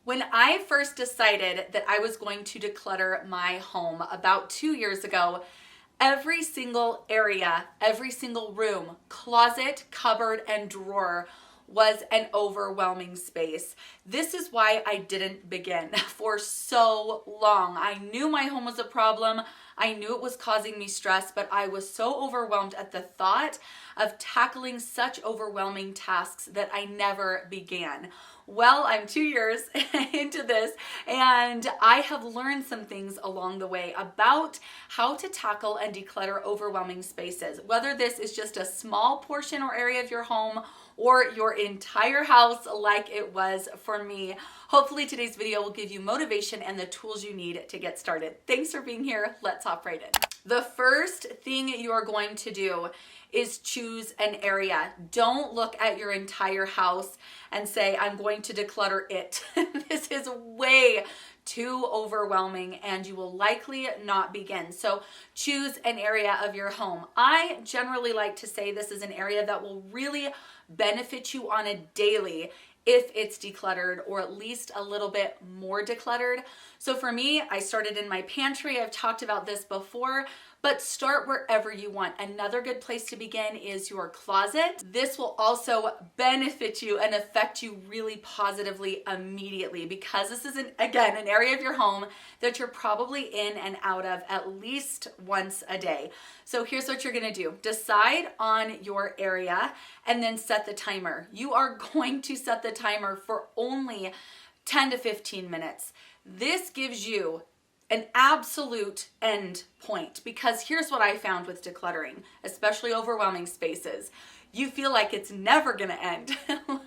When I first decided that I was going to declutter my home about 2 years ago, every single area, every single room, closet, cupboard, and drawer was an overwhelming space. This is why I didn't begin for so long. I knew my home was a problem. I knew it was causing me stress, but I was so overwhelmed at the thought of tackling such overwhelming tasks that I never began. Well, I'm 2 years into this, and I have learned some things along the way about how to tackle and declutter overwhelming spaces. Whether this is just a small portion or area of your home or your entire house like it was for me. Hopefully today's video will give you motivation and the tools you need to get started. Thanks for being here. Let's hop right in. The first thing you are going to do is choose an area. Don't look at your entire house and say, I'm going to declutter it. This is way too overwhelming and you will likely not begin. So choose an area of your home. I generally like to say this is an area that will really benefit you on a daily if it's decluttered, or at least a little bit more decluttered. So for me, I started in my pantry. I've talked about this before, but start wherever you want. Another good place to begin is your closet. This will also benefit you and affect you really positively immediately, because this is, again, an area of your home that you're probably in and out of at least once a day. So here's what you're gonna do. Decide on your area and then set the timer. You are going to set the timer for only 10 to 15 minutes. This gives you an absolute end point, because here's what I found with decluttering, especially overwhelming spaces. You feel like it's never gonna end.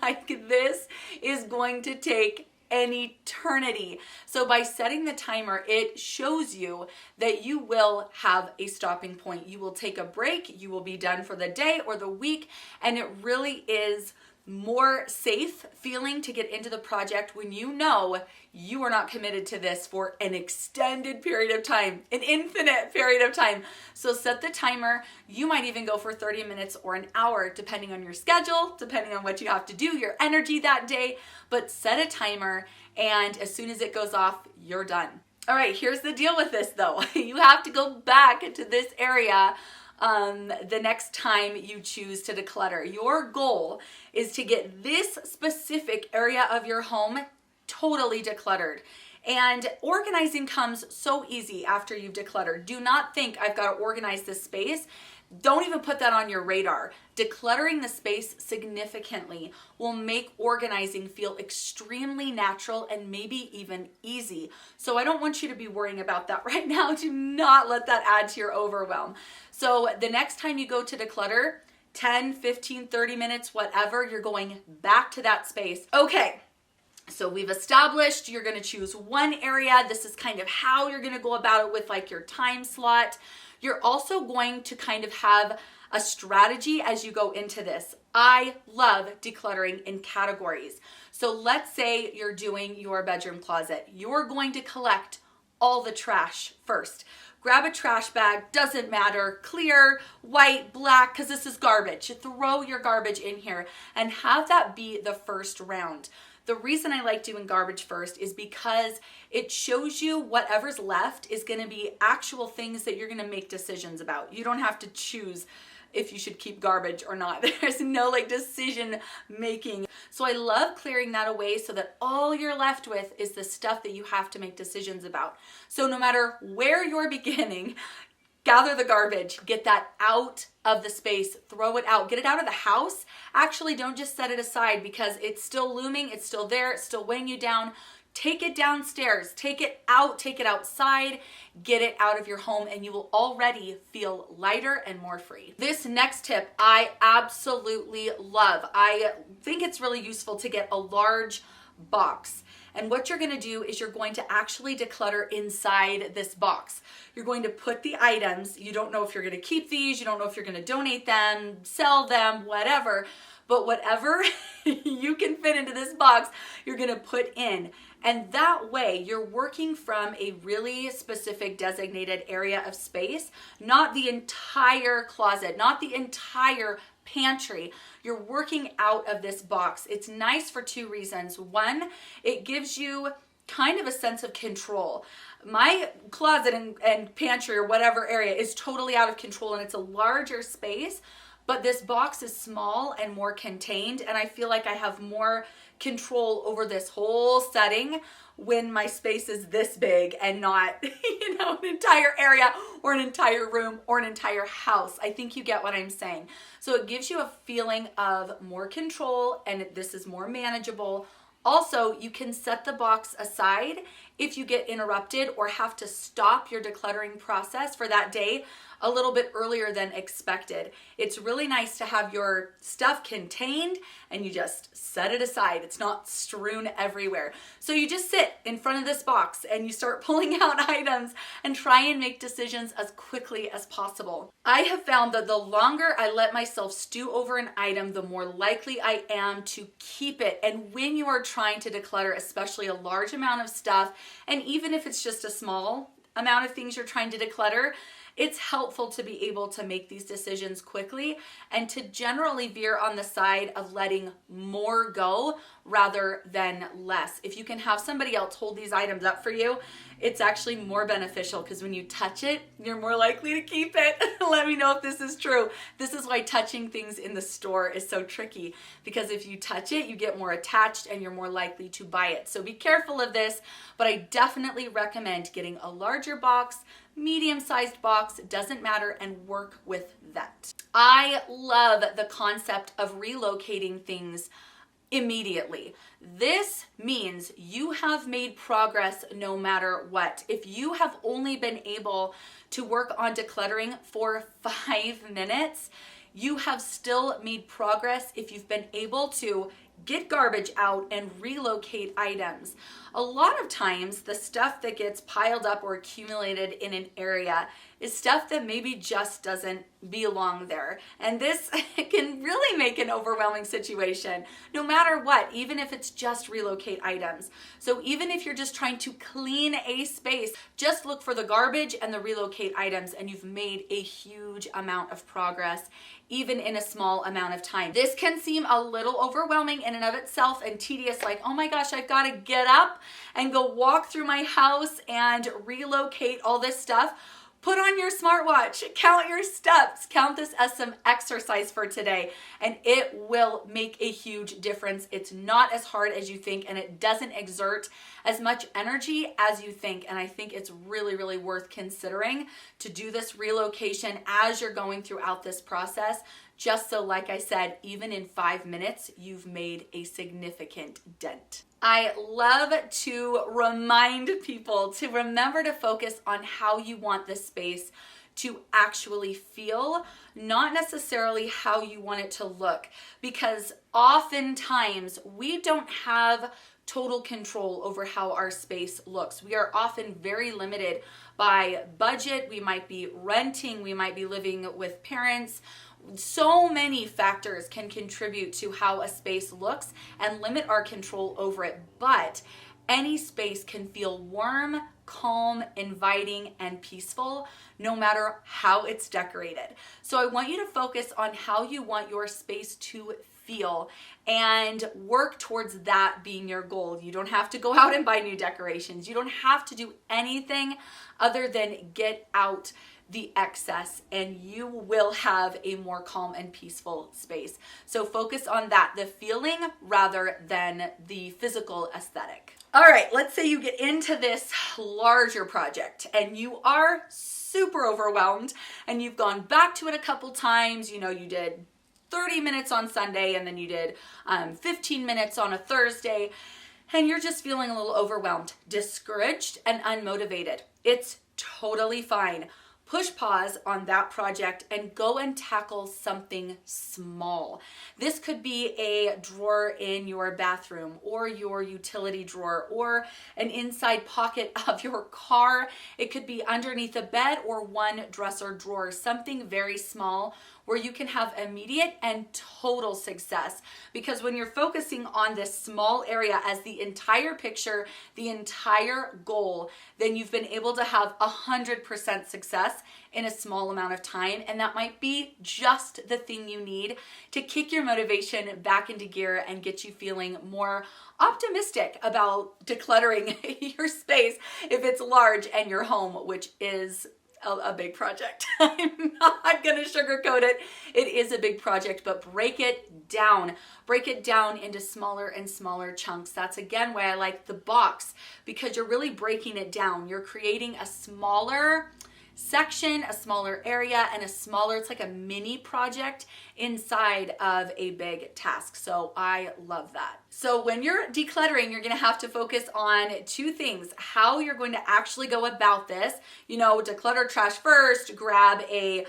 Like this is going to take an eternity. So by setting the timer, it shows you that you will have a stopping point. You will take a break, you will be done for the day or the week, and it really is more safe feeling to get into the project when you know you are not committed to this for an extended period of time, an infinite period of time. So set the timer. You might even go for 30 minutes or an hour, depending on your schedule, depending on what you have to do, your energy that day, but set a timer, and as soon as it goes off, you're done. All right, here's the deal with this though. You have to go back to this area the next time you choose to declutter. Your goal is to get this specific area of your home totally decluttered. And organizing comes so easy after you've decluttered. Do not think I've got to organize this space. Don't even put that on your radar. Decluttering the space significantly will make organizing feel extremely natural and maybe even easy. So I don't want you to be worrying about that right now. Do not let that add to your overwhelm. So the next time you go to declutter, 10, 15, 30 minutes, whatever, you're going back to that space. Okay. So we've established you're going to choose one area. This is kind of how you're going to go about it with like your time slot. You're also going to kind of have a strategy as you go into this. I love decluttering in categories. So let's say you're doing your bedroom closet. You're going to collect all the trash first. Grab a trash bag, doesn't matter, clear, white, black, because this is garbage. Throw your garbage in here and have that be the first round. The reason I like doing garbage first is because it shows you whatever's left is going to be actual things that you're going to make decisions about. You don't have to choose if you should keep garbage or not. There's no like decision making. So I love clearing that away so that all you're left with is the stuff that you have to make decisions about. So no matter where you're beginning, gather the garbage, get that out of the space, throw it out, get it out of the house. Actually, don't just set it aside because it's still looming, it's still there, it's still weighing you down. Take it downstairs, take it out, take it outside, get it out of your home, and you will already feel lighter and more free. This next tip I absolutely love. I think it's really useful to get a large box. And what you're going to do is you're going to actually declutter inside this box. You're going to put the items. You don't know if you're going to keep these. You don't know if you're going to donate them, sell them, whatever. But whatever you can fit into this box, you're going to put in. And that way you're working from a really specific designated area of space, not the entire closet, not the entire pantry, you're working out of this box. It's nice for two reasons. One, it gives you kind of a sense of control. My closet and pantry or whatever area is totally out of control, and it's a larger space, but this box is small and more contained, and I feel like I have more control over this whole setting when my space is this big and not, an entire area or an entire room or an entire house. I think you get what I'm saying. So it gives you a feeling of more control, and this is more manageable. Also, you can set the box aside if you get interrupted or have to stop your decluttering process for that day a little bit earlier than expected. It's really nice to have your stuff contained and you just set it aside. It's not strewn everywhere. So you just sit in front of this box and you start pulling out items and try and make decisions as quickly as possible. I have found that the longer I let myself stew over an item, the more likely I am to keep it. And when you are trying to declutter, especially a large amount of stuff, and even if it's just a small amount of things you're trying to declutter, it's helpful to be able to make these decisions quickly and to generally veer on the side of letting more go rather than less. If you can have somebody else hold these items up for you, it's actually more beneficial because when you touch it, you're more likely to keep it. Let me know if this is true. This is why touching things in the store is so tricky, because if you touch it, you get more attached and you're more likely to buy it. So be careful of this, but I definitely recommend getting a larger box, medium-sized box, doesn't matter, and work with that. I love the concept of relocating things immediately. This means you have made progress no matter what. If you have only been able to work on decluttering for 5 minutes, you have still made progress if you've been able to get garbage out and relocate items. A lot of times, the stuff that gets piled up or accumulated in an area is stuff that maybe just doesn't belong there. And this can really make an overwhelming situation, no matter what, even if it's just relocate items. So even if you're just trying to clean a space, just look for the garbage and the relocate items, and you've made a huge amount of progress, even in a small amount of time. This can seem a little overwhelming in and of itself and tedious, like, oh my gosh, I've got to get up and go walk through my house and relocate all this stuff. Put on your smartwatch, count your steps, count this as some exercise for today, and it will make a huge difference. It's not as hard as you think, and it doesn't exert as much energy as you think, and I think it's really, really worth considering to do this relocation as you're going throughout this process, just so, like I said, even in 5 minutes, you've made a significant dent. I love to remind people to remember to focus on how you want this space to actually feel, not necessarily how you want it to look, because oftentimes we don't have total control over how our space looks. We are often very limited by budget. We might be renting, we might be living with parents. So many factors can contribute to how a space looks and limit our control over it, but any space can feel warm, calm, inviting, and peaceful no matter how it's decorated. So I want you to focus on how you want your space to feel and work towards that being your goal. You don't have to go out and buy new decorations. You don't have to do anything other than get out the excess, and you will have a more calm and peaceful space. So focus on that, the feeling rather than the physical aesthetic. All right, let's say you get into this larger project and you are super overwhelmed and you've gone back to it a couple times. You did 30 minutes on Sunday and then you did 15 minutes on a Thursday, and you're just feeling a little overwhelmed, discouraged, and unmotivated. It's totally fine. Push pause on that project and go and tackle something small. This could be a drawer in your bathroom or your utility drawer or an inside pocket of your car. It could be underneath a bed or one dresser drawer, something very small where you can have immediate and total success. Because when you're focusing on this small area as the entire picture, the entire goal, then you've been able to have 100% success in a small amount of time. And that might be just the thing you need to kick your motivation back into gear and get you feeling more optimistic about decluttering your space if it's large and your home, which is a big project. I'm not gonna sugarcoat it. It is a big project, but break it down. Break it down into smaller and smaller chunks. That's again why I like the box, because you're really breaking it down. You're creating a smaller section, a smaller area, and it's like a mini project inside of a big task. So I love that. So when you're decluttering, you're gonna have to focus on two things: how you're going to actually go about this. Declutter trash first, grab a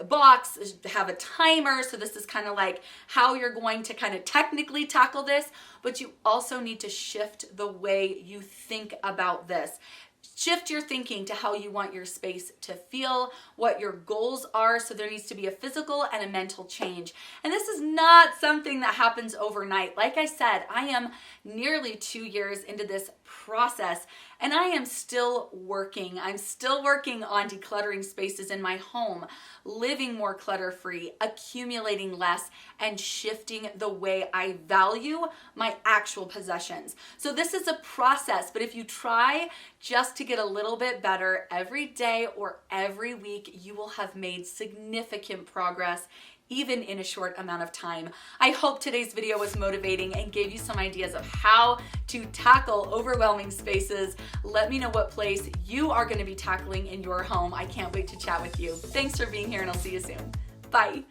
box, have a timer. So this is kind of like how you're going to kind of technically tackle this, but you also need to shift the way you think about this. Shift your thinking to how you want your space to feel, what your goals are. So there needs to be a physical and a mental change. And this is not something that happens overnight. Like I said, I am nearly 2 years into this process, and I am still working. I'm still working on decluttering spaces in my home, living more clutter-free, accumulating less, and shifting the way I value my actual possessions. So this is a process, but if you try just to get a little bit better every day or every week, you will have made significant progress even in a short amount of time. I hope today's video was motivating and gave you some ideas of how to tackle overwhelming spaces. Let me know what place you are going to be tackling in your home. I can't wait to chat with you. Thanks for being here, and I'll see you soon. Bye.